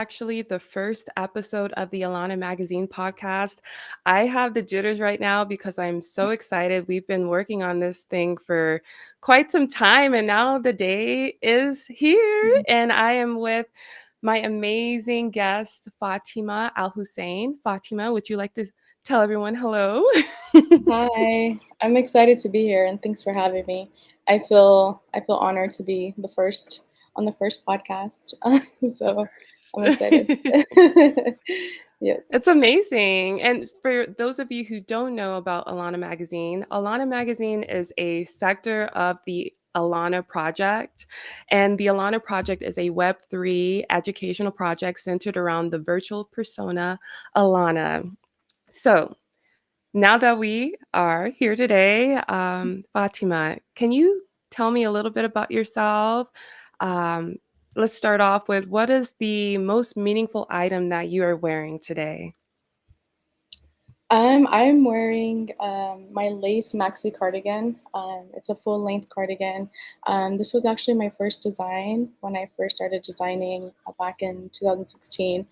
actually the first episode of the ALANAmagazine Podcast. I have the jitters right now because I'm so excited. We've been working on this thing for quite some time, and now the day is here. And I am with my amazing guest, Fatima Alhussein. Fatima, would you like to tell everyone hello? Hi, I'm excited to be here and thanks for having me. I feel honored to be the first on the first podcast. The So I'm excited. first. Yes. It's amazing. And for those of you who don't know about Alana Magazine is a sector of the Alana Project. And the Alana Project is a Web3 educational project centered around the virtual persona Alana. So now that we are here today, Fatima, can you tell me a little bit about yourself? Um, let's start off with what is the most meaningful item that you are wearing today? I'm wearing my lace maxi cardigan. It's a full length cardigan. This was actually my first design when I first started designing back in 2016.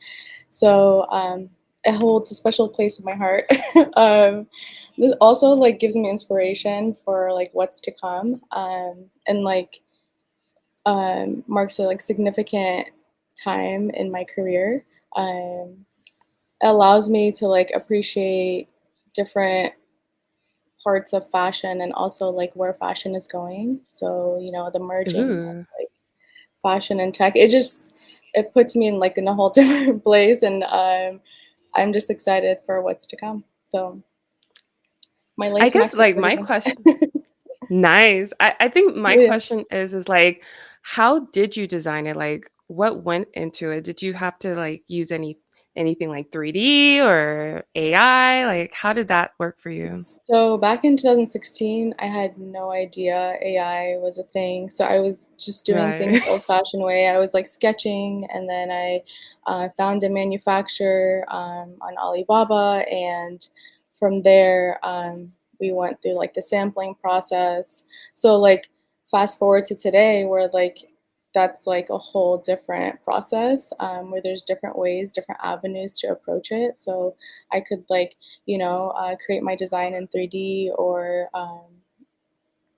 So it holds a special place in my heart. This also like gives me inspiration for like what's to come, and like marks a like significant time in my career. It allows me to like appreciate different parts of fashion and also like where fashion is going. So, the merging of Ooh. like fashion and tech, it puts me in like in a whole different place, and I'm just excited for what's to come. So my I lace guess maxi like my cardigan. question nice. I think my Yeah. question is like, how did you design it? Like, what went into it? Did you have to like use anything like 3D or AI? Like, how did that work for you? So back in 2016, I had no idea AI was a thing. So I was just doing Right. things old-fashioned way. I was like sketching, and then I found a manufacturer on Alibaba, and from there we went through like the sampling process. So like fast forward to today, where like that's like a whole different process, where there's different ways, different avenues to approach it. So I could like create my design in 3D, or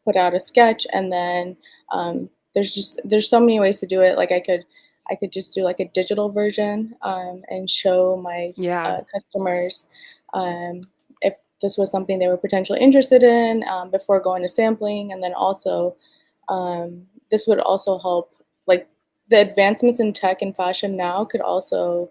put out a sketch, and then there's so many ways to do it. Like I could just do like a digital version, and show my Yeah. customers if this was something they were potentially interested in, before going to sampling, and then also this would also help like the advancements in tech and fashion now could also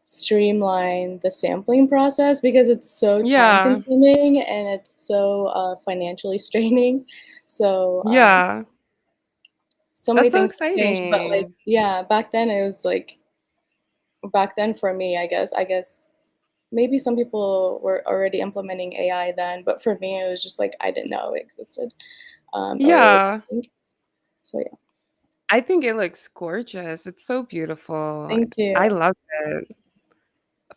streamline the sampling process because it's so time Yeah. consuming and it's so financially straining. So Yeah. so many That's so things have changed, but like exciting. yeah, back then it was like back then for me, I guess maybe some people were already implementing AI then, but for me it was just like I didn't know it existed, or it was Yeah. a thing. So yeah, I think it looks gorgeous. It's so beautiful. thank I you, love it.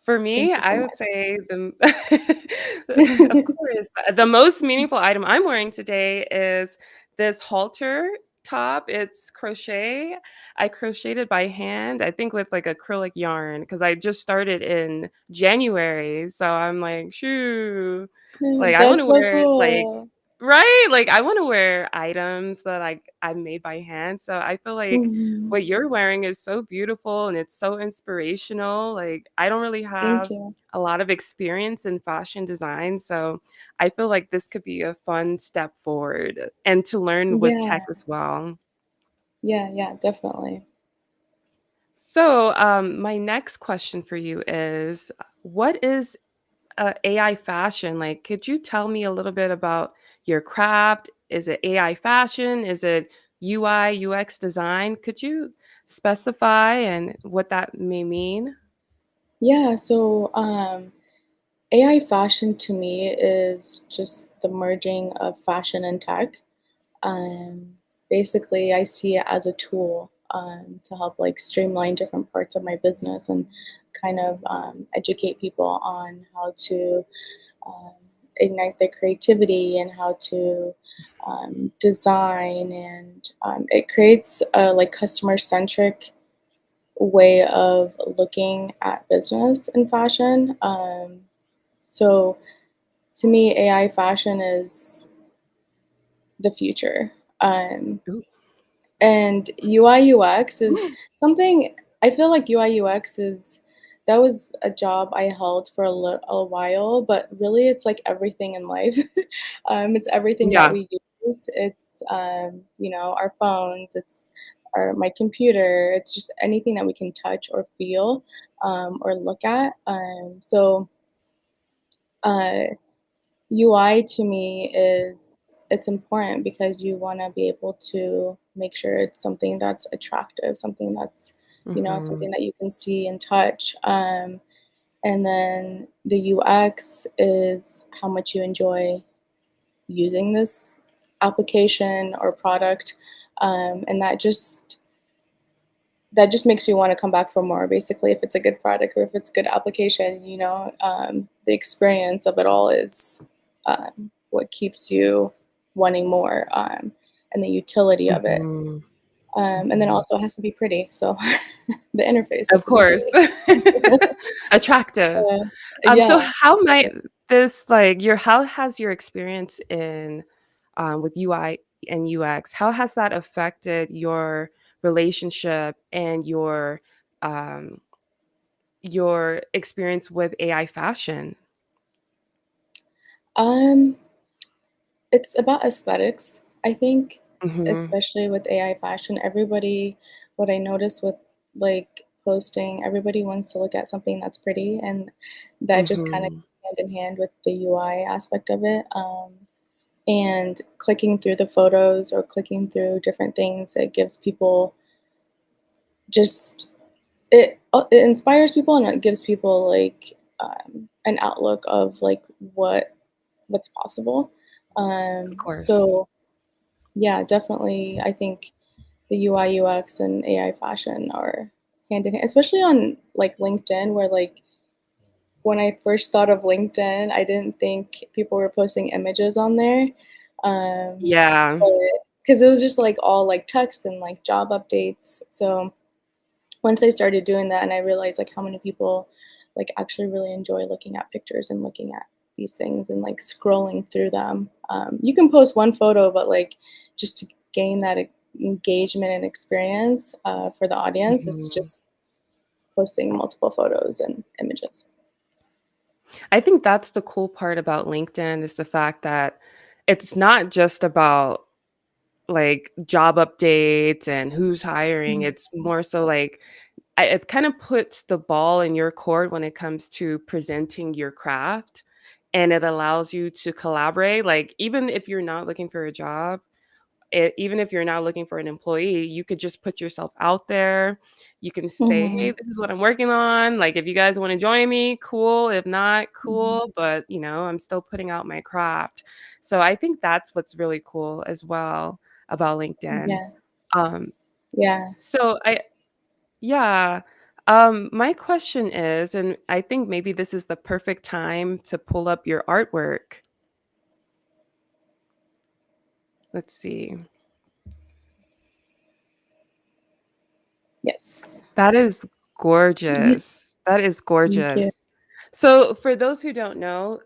For thank me, you so I would much. say the of course, the most meaningful item I'm wearing today is this halter top. It's crochet. I crocheted by hand, I think with like acrylic yarn because I just started in January. So I'm like, shoo. Like I want That's to so wear like cool. right? Like I want to wear items that like I made by hand. So I feel like Mhm. what you're wearing is so beautiful and it's so inspirational. Like I don't really Thank have you. a lot of experience in fashion design, so I feel like this could be a fun step forward and to learn with tech Yeah, as well. yeah, definitely. So, my next question for you is what is AI fashion? Like, could you tell me a little bit about your craft? Is it AI fashion? Is it UI, UX design? Could you specify and what that may mean? Yeah, so AI fashion to me is just the merging of fashion and tech. Um, Basically, I see it as a tool to help like streamline different parts of my business and kind of educate people on how to um, ignite their creativity and how to design, and it creates a like customer centric way of looking at business and fashion. So to me, AI fashion is the future. Um, Ooh. and UI UX is something I feel like UI UX is that was a job I held for a while, but really it's like everything in life. It's everything that Yeah. we use. It's our phones. It's my computer. It's just anything that we can touch or feel or look at. Uh, UI to me is it's important because you want to be able to make sure it's something that's attractive, something that's Hmm. something that you can see and touch. And then the UX is how much you enjoy using this application or product, and that just makes you want to come back for more. Basically, if it's a good product or if it's a good application, the experience of it all is what keeps you wanting more, and the utility of it. Hmm. And then Hmm. also it has to be pretty. So the interface has Of to be course. pretty. Attractive. uh, So yeah. how might this like your how has your experience in with UI and UX, how has that affected your relationship and um your experience with AI fashion? Um, It's about aesthetics, I think, Mhm. especially with AI fashion. What I notice with like posting, everybody wants to look at something that's pretty, and that just kind of Mhm. hand in hand with the UI aspect of it. And clicking through the photos or clicking through different things, it gives people just it inspires people and it gives people like an outlook of like what's possible. Of course. So yeah, definitely. I think the UI UX and AI fashion are hand in hand, especially on like LinkedIn, where like when I first thought of LinkedIn, I didn't think people were posting images on there. Yeah. But because it was just like all like text and like job updates. So once I started doing that and I realized like how many people like actually really enjoy looking at pictures and looking at these things and like scrolling through them. You can post one photo, but like just to gain that engagement and experience for the audience is Mhm. just posting multiple photos and images. I think that's the cool part about LinkedIn is the fact that it's not just about like job updates and who's hiring. Mhm. It's more so like it kind of puts the ball in your court when it comes to presenting your craft, and it allows you to collaborate. Like even if you're not looking for a job, even if you're not looking for an employee, you could just put yourself out there. You can say, "Hey, Mhm. this is what I'm working on. Like, if you guys want to join me, cool. If not, Mhm. cool. But I'm still putting out my craft." So I think that's what's really cool as well about LinkedIn. Yeah. Um, Yeah. so yeah. My question is, and I think maybe this is the perfect time to pull up your artwork. Let's see. Yes. That is gorgeous. That is Thank you. gorgeous. So, for those who don't know,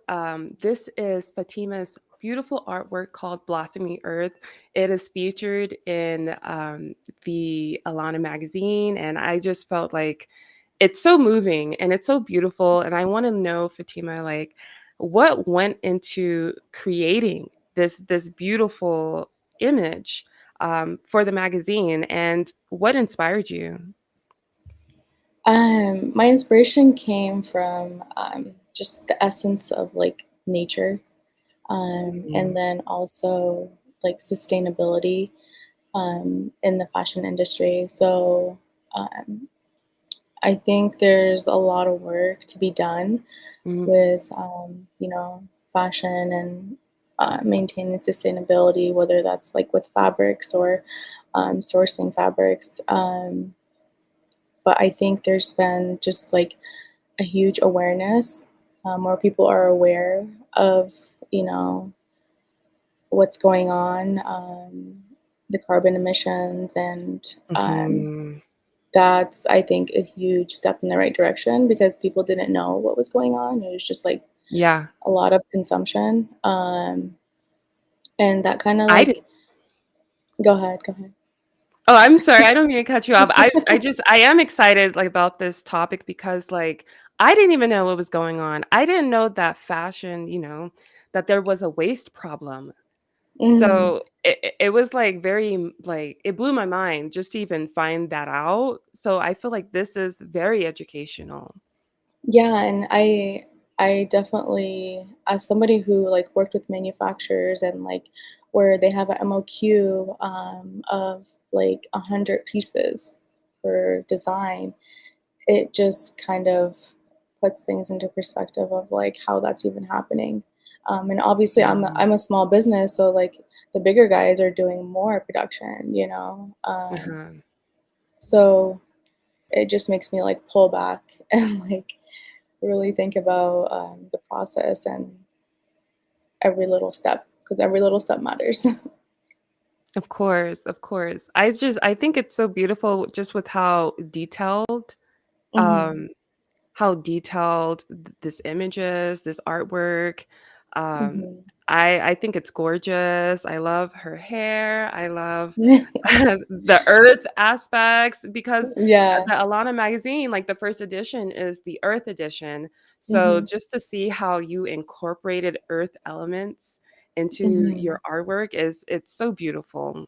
this is Fatima's beautiful artwork called Blossoming Earth. It is featured in the Alana magazine, and I just felt like it's so moving and it's so beautiful. And I want to know, Fatima, like, what went into creating this beautiful image for the magazine, and what inspired you? My inspiration came from just the essence of like nature, and Mhm. then also like sustainability in the fashion industry. So um, I think there's a lot of work to be done Mhm. with fashion and maintaining sustainability, whether that's like with fabrics or sourcing fabrics. But I think there's been just like a huge awareness. More people are aware of, you know, what's going on, the carbon emissions, and Mhm. that's, I think, a huge step in the right direction because people didn't know what was going on. It was just like Yeah. a lot of consumption. And that kind of I did. like, go ahead, go ahead. Oh, I'm sorry. I don't mean to cut you off. I am excited like about this topic because like I didn't even know what was going on. I didn't know that fashion, that there was a waste problem. Mhm. So it was like very like it blew my mind just to even find that out. So I feel like this is very educational. Yeah, and I definitely, as somebody who like worked with manufacturers and like where they have an MOQ of like 100 pieces for design, it just kind of puts things into perspective of like how that's even happening. And obviously, Yeah. I'm a small business, so like the bigger guys are doing more production, Uh-huh. so it just makes me like pull back and like really think about the process and every little step because every little step matters. Of course, of course. I think it's so beautiful just with Hmm. um how detailed this image is, this artwork. Um, Hmm. I think it's gorgeous. I love her hair. I love the earth aspects because Yeah. the Alana magazine, like the first edition, is the Earth edition. So Hmm. just to see how you incorporated earth elements into Hmm. your artwork it's so beautiful.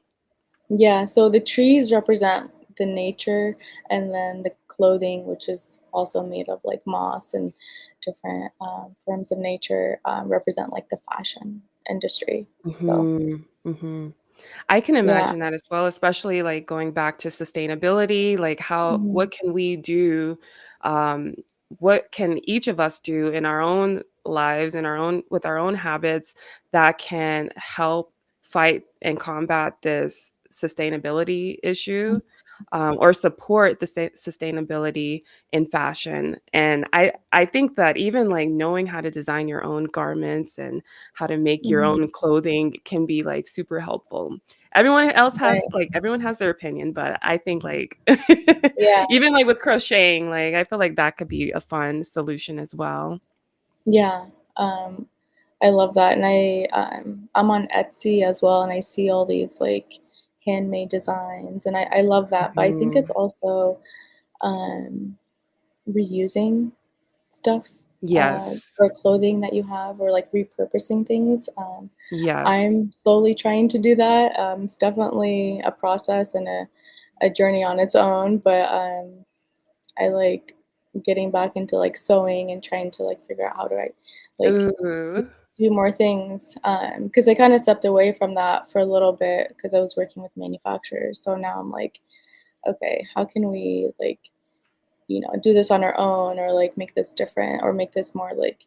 Yeah. So the trees represent the nature, and then the clothing, which is also made of like moss and different forms of nature, represent like the fashion industry. So Hmm. I can yeah. imagine that as well, especially like going back to sustainability, like Hmm. what can we do? Um, what can each of us do in our own lives, in our own with our own habits that can help fight and combat this sustainability issue, or support the sustainability in fashion? And I think that even like knowing how to design your own garments and how to make your Hmm. own clothing can be like super helpful. Right. Everyone has their opinion, but I think like Yeah. even like with crocheting, like I feel like that could be a fun solution as well. Yeah. I love that, and I'm on Etsy as well, and I see all these like handmade designs, and I love that. But I think it's Mhm. also um, reusing stuff Yes. for clothing that you have, or like repurposing things. Yes. I'm slowly trying to do that. It's definitely a process and a journey on its own, but I like getting back into like sewing and trying to like figure out how do I like Ooh. do more things because I kind of stepped away from that for a little bit because I was working with manufacturers. So now I'm like, okay, how can we like do this on our own or like make this different or make this more like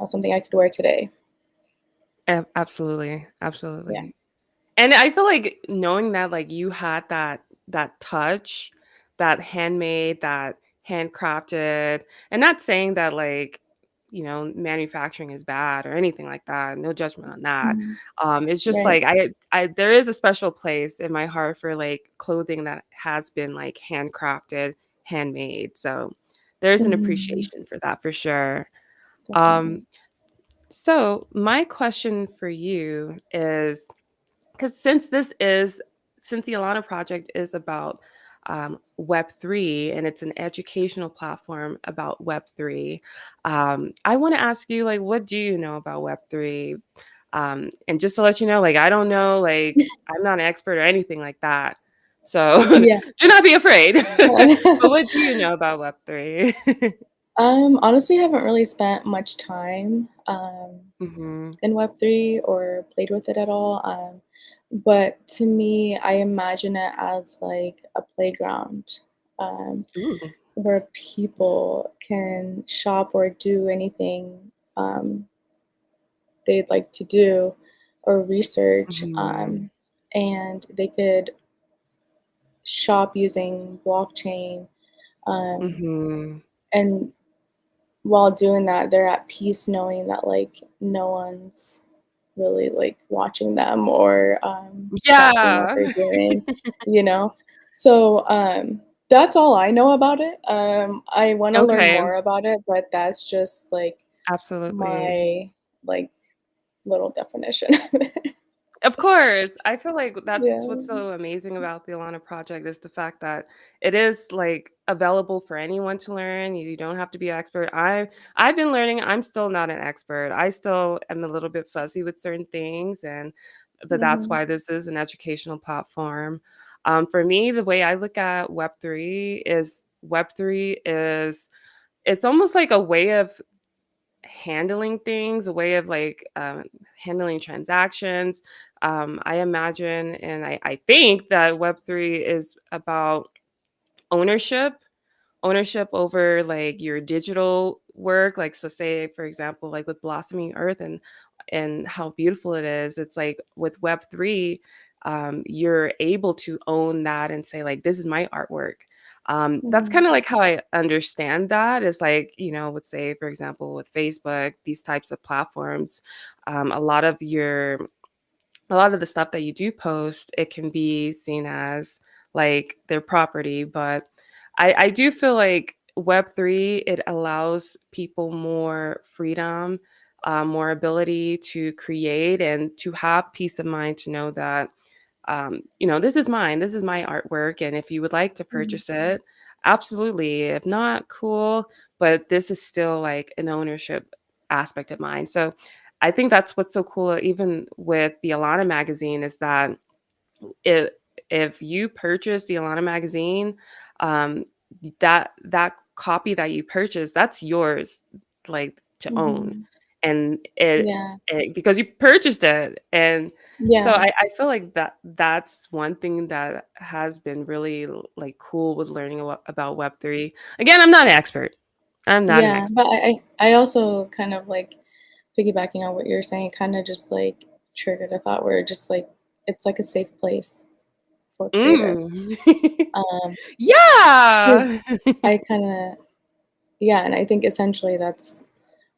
something I could wear today. Absolutely. Yeah. Absolutely. And I feel like knowing that like you had that touch, that handmade, that handcrafted, and not saying that like, manufacturing is bad or anything like that. No judgment on that. Mhm. It's just Right. like I there is a special place in my heart for like clothing that has been like handcrafted, handmade. So there's an Mhm. appreciation for that for sure. Um, Definitely. so my question for you is, because since the Alana project is about Web3 and it's an educational platform about Web3, I want to ask you like, what do you know about Web3? And just to let you know, like, I don't know, like, I'm not an expert or anything like that. So Yeah. do not be afraid. But what do you know about Web3? Honestly, I haven't really spent much time Hmm. in Web3 or played with it at all. But to me, I imagine it as like a playground um, Ooh. where people can shop or do anything they'd like to do or research, Hmm. and they could shop using blockchain. Um, Hmm. and while doing that, they're at peace knowing that like no one's really like watching them or tracking what Yeah. they're doing, you know? So That's all I know about it. I want to learn Okay, more about it, but that's just like absolutely. my like little definition of it. Of course. I feel like that's Yeah. what's so amazing about the Alana project is the fact that it is like available for anyone to learn. You don't have to be an expert. I've been learning. I'm still not an expert. I still am a little bit fuzzy with certain things, and but that's Mhm. why this is an educational platform. For me, the way I look at Web3 is it's almost like a way of handling things, a way of like handling transactions. I imagine and I think that Web3 is about ownership ownership over like your digital work, like so say for example like with blossoming earth and how beautiful it is. It's like with web3, you're able to own that and say like this is my artwork. That's Mhm. kind of like how I understand that is like, would say for example with Facebook, these types of platforms, a lot of your a lot of the stuff that you do post, it can be seen as like their property. But I do feel like Web3, it allows people more freedom, more ability to create and to have peace of mind to know that, this is mine, this is my artwork. And if you would like to Mhm. purchase it, absolutely. If not, cool. But this is still like an ownership aspect of mine. So I think that's what's so cool, even with the Alana magazine, is that it, if you purchase the Alana magazine, um, that copy that you purchase, that's yours, like to own, Mhm. and Yeah. because you purchased it, and so Yeah. I feel like that's one thing that has been really like cool with learning about Web3. Again, I'm not an expert. I'm not an Yeah. expert. But I also kind of like piggybacking on what you're saying, kind of just like triggered a thought where just like it's like a safe place for creatives. Mm. Um, 'Cause Yeah. I kind of yeah, and I think essentially that's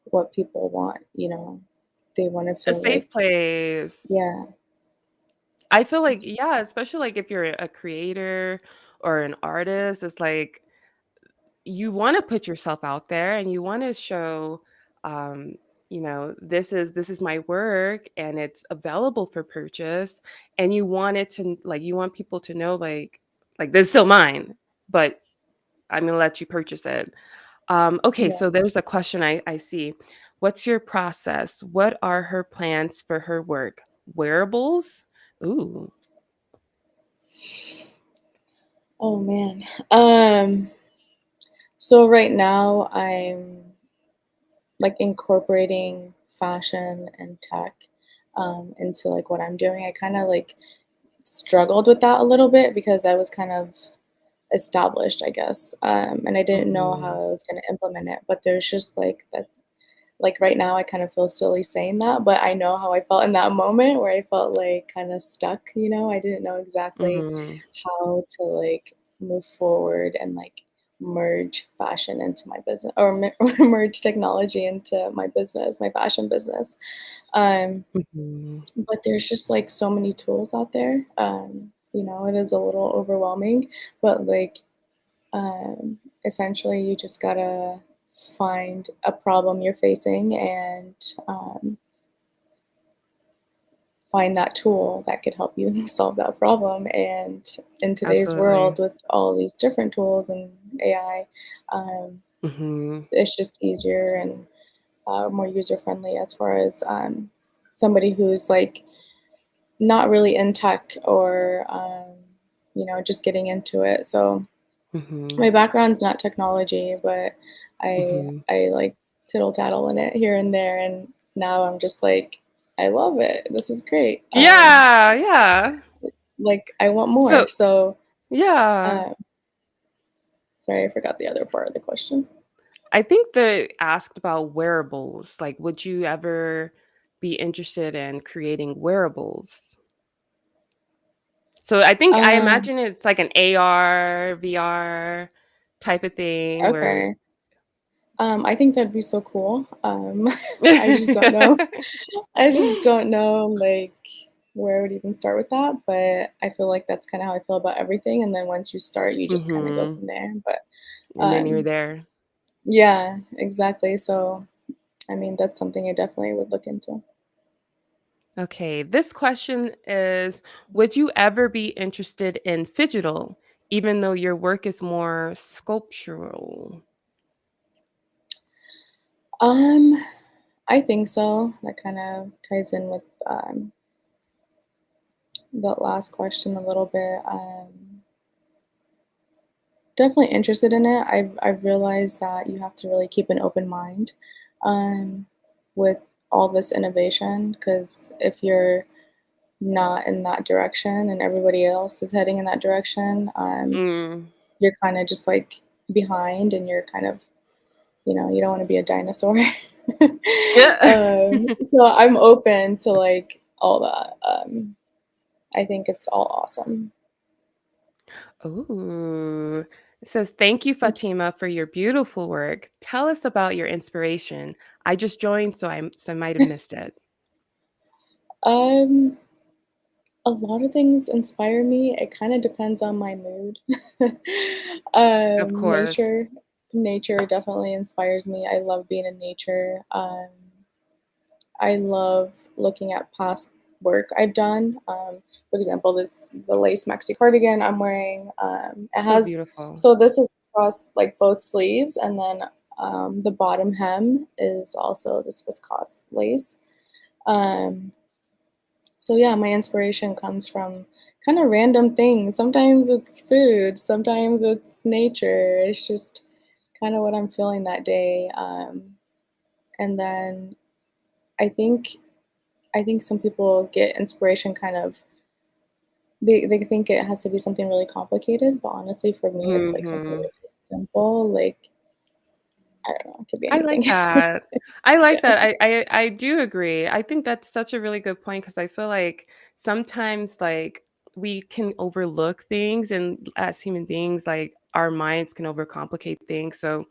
what people want, you know. They want to A feel safe like place. yeah. I feel like, It's, yeah, especially like if you're a creator or an artist, it's like you want to put yourself out there and you want to show, um this is my work and it's available for purchase, and you want it to like you want people to know like this is still mine, but I'm gonna let you purchase it. Okay, yeah. so there's a question I see. What's your process? What are her plans for her work? Wearables? Ooh. Oh man. Um so right now I'm like incorporating fashion and tech into like what I'm doing. I kind of like struggled with that a little bit because I was kind of established, I guess, and I didn't know how Mhm. I was going to implement it. But there's just like that, like right now, I kind of feel silly saying that, but I know how I felt in that moment where I felt like kind of stuck. You know, I didn't know exactly Mhm. how to like move forward and like merge fashion into my business or or merge technology into my business, my fashion business. Um, Mhm. but there's just like so many tools out there. You know, it is a little overwhelming, but like essentially you just gotta find a problem you're facing and find that tool that could help you solve that problem. And in today's world, Absolutely. with all these different tools and AI, um, Mhm. it's just easier and more user friendly as far as somebody who's like not really in tech or you know, just getting into it. So Mhm. my background's not technology, but Mhm. I like tittle tattle in it here and there, and now I'm just like, I love it. This is great. Yeah, yeah. Like I want more. So, So, yeah. uh, sorry, I forgot the other part of the question. I think they asked about wearables. Like, would you ever be interested in creating wearables? So I Um, imagine it's like an AR, VR type of thing where okay. I think that'd be so cool. I just don't know. I just don't know, like. where I would even start with that, but I feel like that's kind of how I feel about everything. And then once you start, you just kind of go Mhm. from there. But And then you're um, there. yeah, exactly. So, I mean, that's something I definitely would look into. Okay, this question is, would you ever be interested in fidgetal, even though your work is more sculptural? Um, I think so. That kind of ties in with that last question a little bit. Definitely interested in it. I've realized that you have to really keep an open mind um, with all this innovation, because if you're not in that direction and everybody else is heading in that direction, Mm. you're kind of just like behind, and you're kind of, you don't want to be a dinosaur. Yeah. So I'm open to like all that. I think it's all awesome. Ooh. It says, thank you, Fatima, for your beautiful work. Tell us about your inspiration. I just joined, so I might have missed it. Um, a lot of things inspire me. It kind of depends on my mood. Of course. Nature definitely inspires me. I love being in nature. I love looking at past work I've done. For example, the lace maxi cardigan I'm wearing. It So has beautiful. so this is across like both sleeves, and then the bottom hem is also this viscose lace. Um, so yeah, my inspiration comes from kind of random things. Sometimes it's food, sometimes it's nature. It's just kind of what I'm feeling that day. And then I think I think some people get inspiration kind of they think it has to be something really complicated, but honestly for me it's like something Mhm. really simple, like I don't know, it could be I like anything. that. I like Yeah. that. I do agree. I think that's such a really good point because I feel like sometimes, like, we can overlook things, and as human beings, like, our minds can overcomplicate things, so Mhm.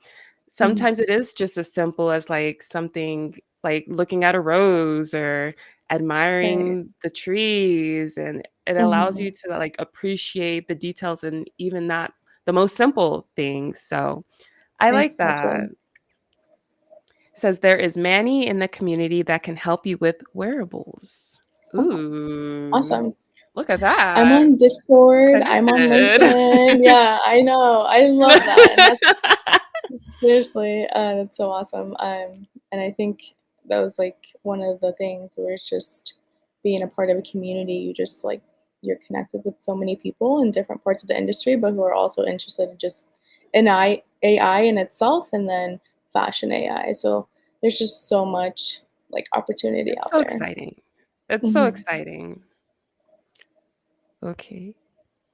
sometimes it is just as simple as, like, something like looking at a rose or Right. admiring the trees, and it allows Mhm. you to, like, appreciate the details and even that the most simple things, so I like that. Exactly. Says there is Manny in the community that can help you with wearables. Oh, Ooh, awesome. look at I'm that. on Discord, I'm on Connected. LinkedIn. Yeah, I know. I love that, and that's seriously, that's so awesome. And I think that was like one of the things where it's just being a part of a community. You just like you're connected with so many people in different parts of the industry, but who are also interested in just AI in itself, and then fashion AI. So there's just so much like opportunity It's out so there. exciting. It's so Hmm. exciting. Okay.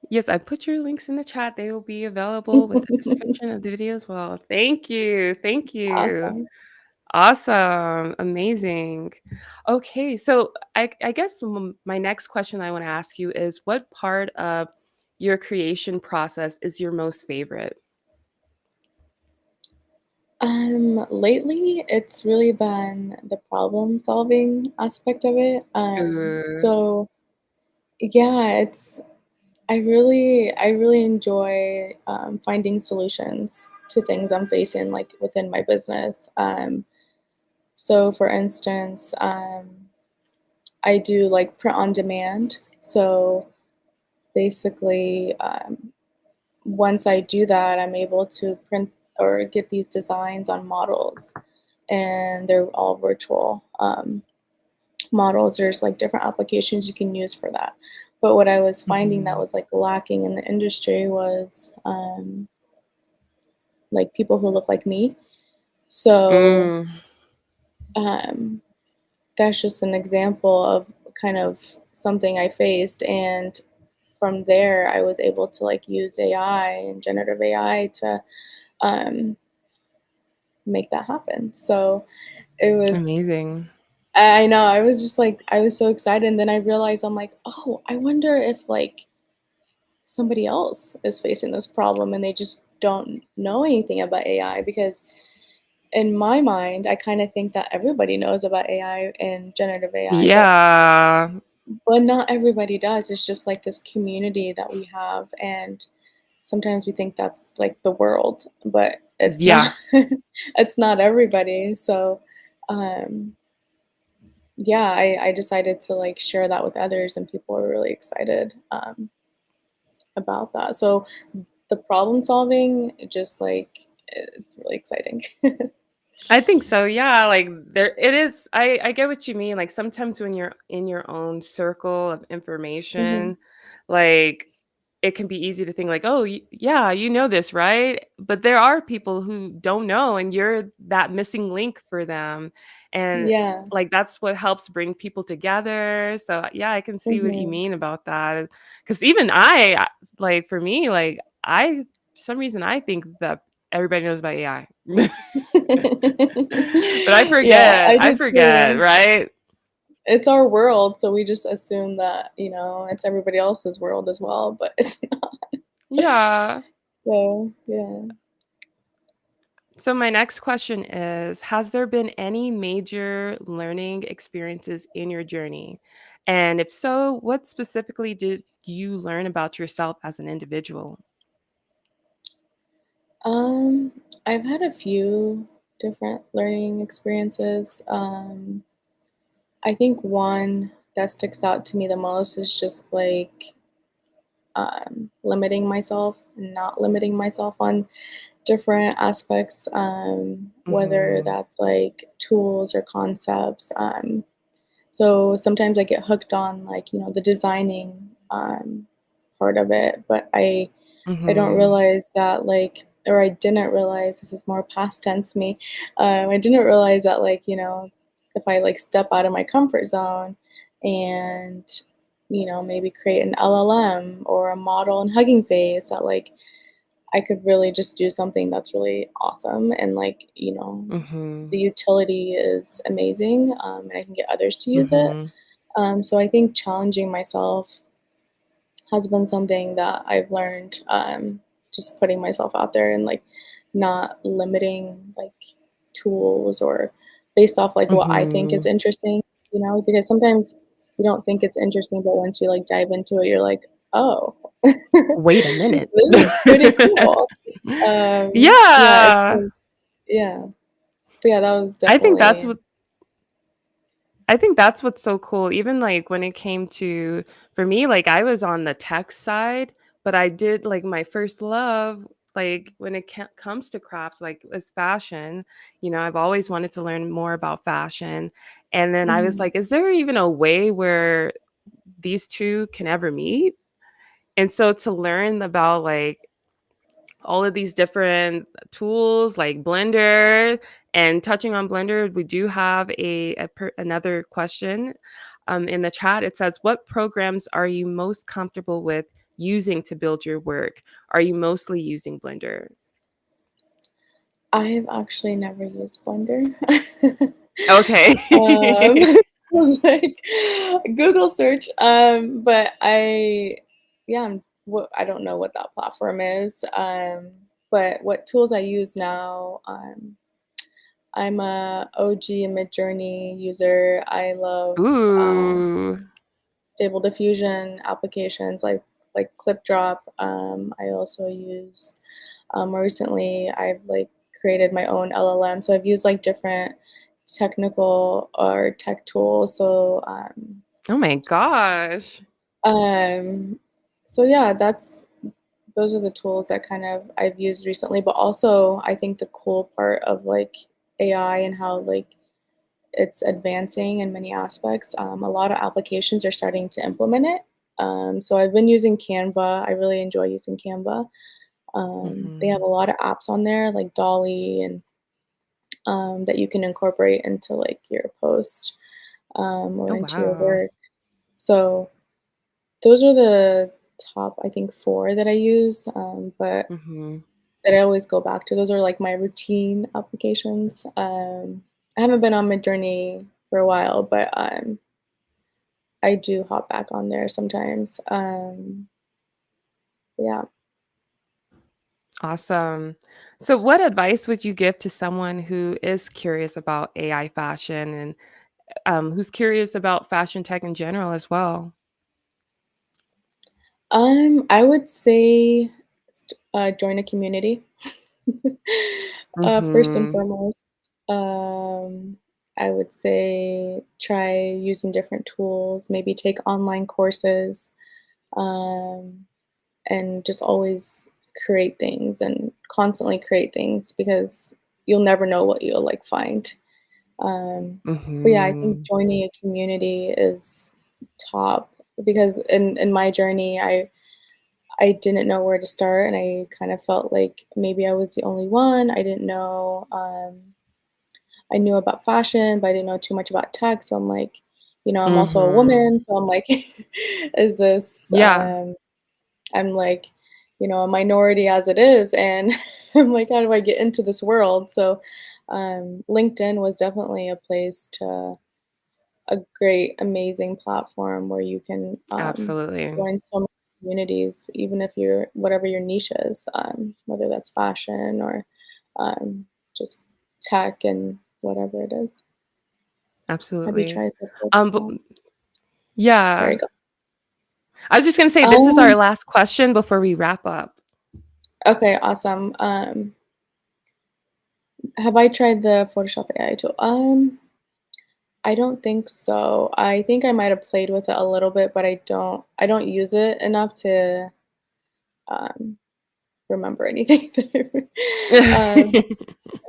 Yes, I put your links in the chat. They will be available with the description of the video as well. Thank you. Thank you. Awesome. Awesome. Amazing. Okay, so I guess my next question I want to ask you is, what part of your creation process is your most favorite? Lately, it's really been the problem solving aspect of it. Uh, So yeah, I really enjoy finding solutions to things I'm facing, like within my business. So for instance, I do like print on demand. So basically, once I do that, I'm able to print or get these designs on models, and they're all virtual models. There's like different applications you can use for that. But what I was finding that mhm. was like lacking in the industry was like people who look like me. So Mm, um, that's just an example of kind of something I faced, and from there I was able to like use AI and generative AI to um, make that happen. So it was amazing. I know I was just like I was so excited, and then I realized I'm like, oh, I wonder if like somebody else is facing this problem and they just don't know anything about AI, because in my mind, I kind of think that everybody knows about AI and generative AI, but Yeah. but not everybody does. It's just like this community that we have, and sometimes we think that's like the world, but it's not. Yeah. It's not everybody. So, um, yeah, I decided to like share that with others, and people were really excited about that. So the problem solving, just like it's really exciting. I think so, yeah, like, there it is. I get what you mean, like, sometimes when you're in your own circle of Hmm. information, like, it can be easy to think like, "Oh, yeah, you know this, right?" But there are people who don't know, and you're that missing link for them, and, Yeah. like, that's what helps bring people together, so, yeah, I can see what you Hmm. mean about that. Because even I like, for me, like, I some reason I think that everybody knows about AI. But Yeah, I I do forget, too. right? It's our world, so we just assume that, it's everybody else's world as well, but it's not. Yeah. So, yeah. So my next question is, has there been any major learning experiences in your journey? And if so, what specifically did you learn about yourself as an individual? Um, I've had a few different learning experiences. I think one that sticks out to me the most is just like limiting myself and not limiting myself on different aspects, whether Mhm. that's like tools or concepts. So sometimes I get hooked on like, the designing part of it, but I don't Mhm. realize that like, or I didn't realize, this is more past tense me. I didn't realize that like, if I like step out of my comfort zone and maybe create an LLM or a model and Hugging Face, that like I could really just do something that's really awesome, and like, the Mhm. utility is amazing, and I can get others to use it. Mhm. So I think challenging myself has been something that I've learned, just putting myself out there and like not limiting like tools or based off like what I think is Mhm. interesting, because sometimes you don't think it's interesting, but once you like dive into it, you're like, oh, Wait a minute. this is pretty cool. Yeah, it's Yeah. like, yeah, but yeah, that was I think that's definitely. what I think that's what's so cool. Even like when it came to, for me, like I was on the tech side, but I did like my first love, like when it comes to crafts, like was fashion. I've always wanted to learn more about fashion. And then I was Mhm. like, is there even a way where these two can ever meet? And so to learn about like all of these different tools like Blender. And touching on Blender, we do have another question in the chat. It says, "What programs are you most comfortable with using to build your work? Are you mostly using Blender?" I've actually never used Blender. Okay. I was like Google search, but I don't know what that platform is. But what tools I use now, I'm a OG Midjourney user. I love Ooh. Stable Diffusion applications like ClipDrop. I also use more recently, I've like created my own LLM. So I've used like different technical or tech tools. Oh my gosh. Um, so yeah, those are the tools that kind of I've used recently. But also, I think the cool part of like AI and how like it's advancing in many aspects. A lot of applications are starting to implement it. So I've been using Canva. I really enjoy using Canva. They have Hmm. a lot of apps on there like Dolly and that you can incorporate into like your post or Oh, into your wow. work. So those are the top, I think, four that I use, but Hmm. that I always go back to. Those are like my routine applications. I haven't been on Midjourney for a while, but I do hop back on there sometimes. Yeah. Awesome. So, what advice would you give to someone who is curious about AI fashion, and who's curious about fashion tech in general as well? I would say join a community. First and Mhm. foremost, um, I would say try using different tools, maybe take online courses, um, and just always create things and constantly create things because you'll never know what you'll like find. Um, but yeah, I think Mhm. joining a community is top because in my journey, I didn't know where to start, and I kind of felt like maybe I was the only one. I didn't know. I knew about fashion, but I didn't know too much about tech. So I'm like, I'm also a Mhm. woman. So I'm like, is this? Yeah, I'm like, a minority as it is, and I'm like, how do I get into this world? So LinkedIn was definitely a place to a great, amazing platform where you can absolutely. join so many communities, even if you're whatever your niche is, whether that's fashion or um, just tech and whatever it is. Have you Absolutely. tried the But Photoshop? Sorry, yeah, go. I was just gonna say this is our Um, last question before we wrap up. okay, awesome. Have I tried the Photoshop AI tool? I don't think so. I think I might have played with it a little bit, but I don't use it enough to um, remember anything. um,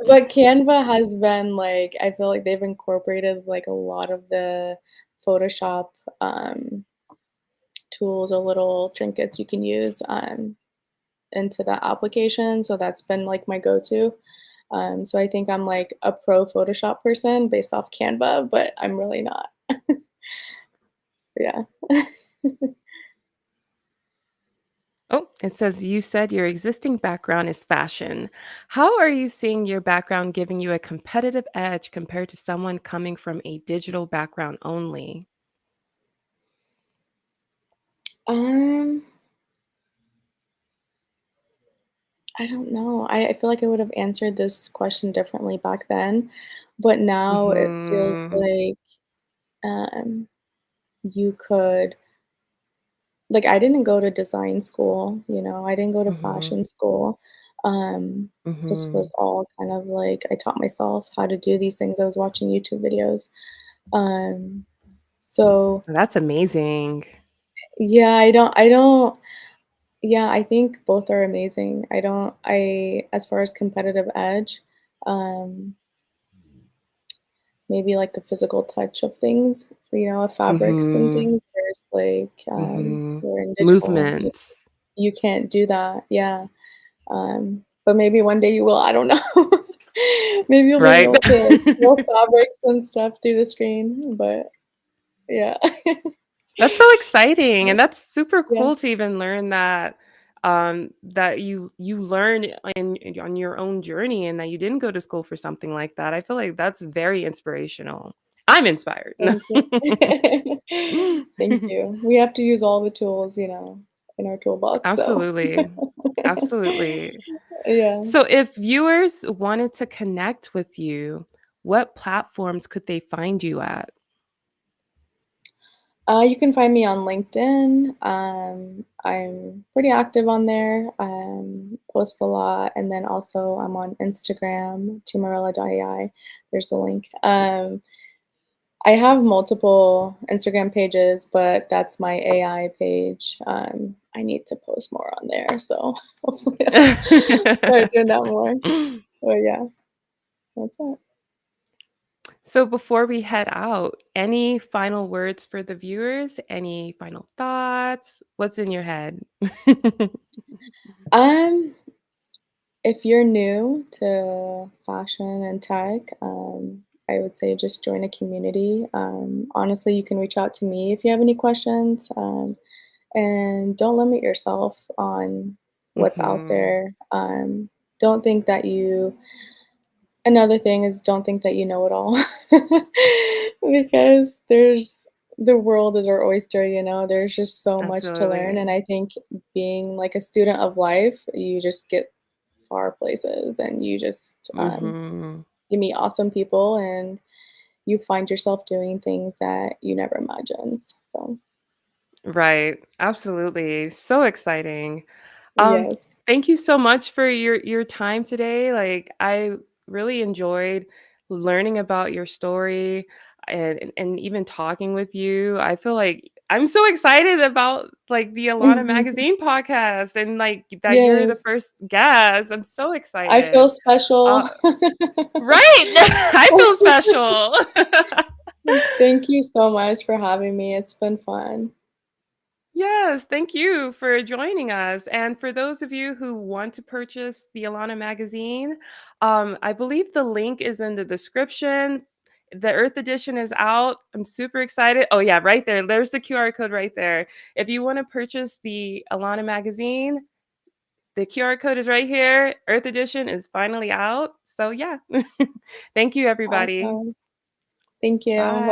but Canva has been like I feel like they've incorporated like a lot of the Photoshop um, tools or little trinkets you can use into that application. So that's been like my go-to. So I think I'm like a pro Photoshop person based off Canva, but I'm really not. Yeah. Oh, it says you said your existing background is fashion. How are you seeing your background giving you a competitive edge compared to someone coming from a digital background only? Um, I don't know. I feel like I would have answered this question differently back then, but now it feels Mhm. like um, you could like I didn't go to design school, I didn't go to Mhm. fashion school. Um, this was Mhm. all kind of like I taught myself how to do these things. I was watching YouTube videos. Um, so That's amazing. yeah, I don't yeah, I think both are amazing. As far as competitive edge, um, maybe like the physical touch of things, of fabrics and Mhm. things. There's like Mhm. we're in digital, Movement, you can't do that. Yeah. But maybe one day you will, I don't know. Maybe you'll be right? able to like, feel fabrics and stuff through the screen, but yeah. That's so exciting, and that's super Yeah, cool to even learn that, that you learn on your own journey and that you didn't go to school for something like that. I feel like that's very inspirational. I'm inspired. thank you. Thank you. We have to use all the tools, in our toolbox, so Absolutely. Absolutely. yeah. So if viewers wanted to connect with you, what platforms could they find you at? You can find me on LinkedIn. I'm pretty active on there. Post a lot, and then also I'm on Instagram, Timarella.ai. There's the link. I have multiple Instagram pages, but that's my AI page. I need to post more on there, so hopefully I'll start doing that more. But yeah, that's it. So before we head out, any final words for the viewers? Any final thoughts? What's in your head? Um, if you're new to fashion and tech, I would say just join a community. Honestly, you can reach out to me if you have any questions, and don't limit yourself on what's out Mhm. there. Don't think that you Another thing is don't think that you know it all because the world is our oyster, there's just so much to learn. Absolutely. And I think being like a student of life, you just get far places and you just Mhm. you meet awesome people and you find yourself doing things that you never imagined. So, Right. Absolutely. So exciting. Um, yes. Thank you so much for your time today. Like I really enjoyed learning about your story and even talking with you. I feel like I'm so excited about like the Alana Magazine podcast and like that you're the Yes. first guest. I'm so I excited. feel special. Uh, right. I feel special. Thank you so much for having me. It's been fun. Yes, thank you for joining us. And for those of you who want to purchase the Alana magazine, I believe the link is in the description. The Earth edition is out. I'm super excited. Oh, yeah, right there. There's the QR code right there. If you want to purchase the Alana magazine, the QR code is right here. Earth edition is finally out. So, yeah. Thank you, everybody. Awesome. Thank you. Bye. Bye.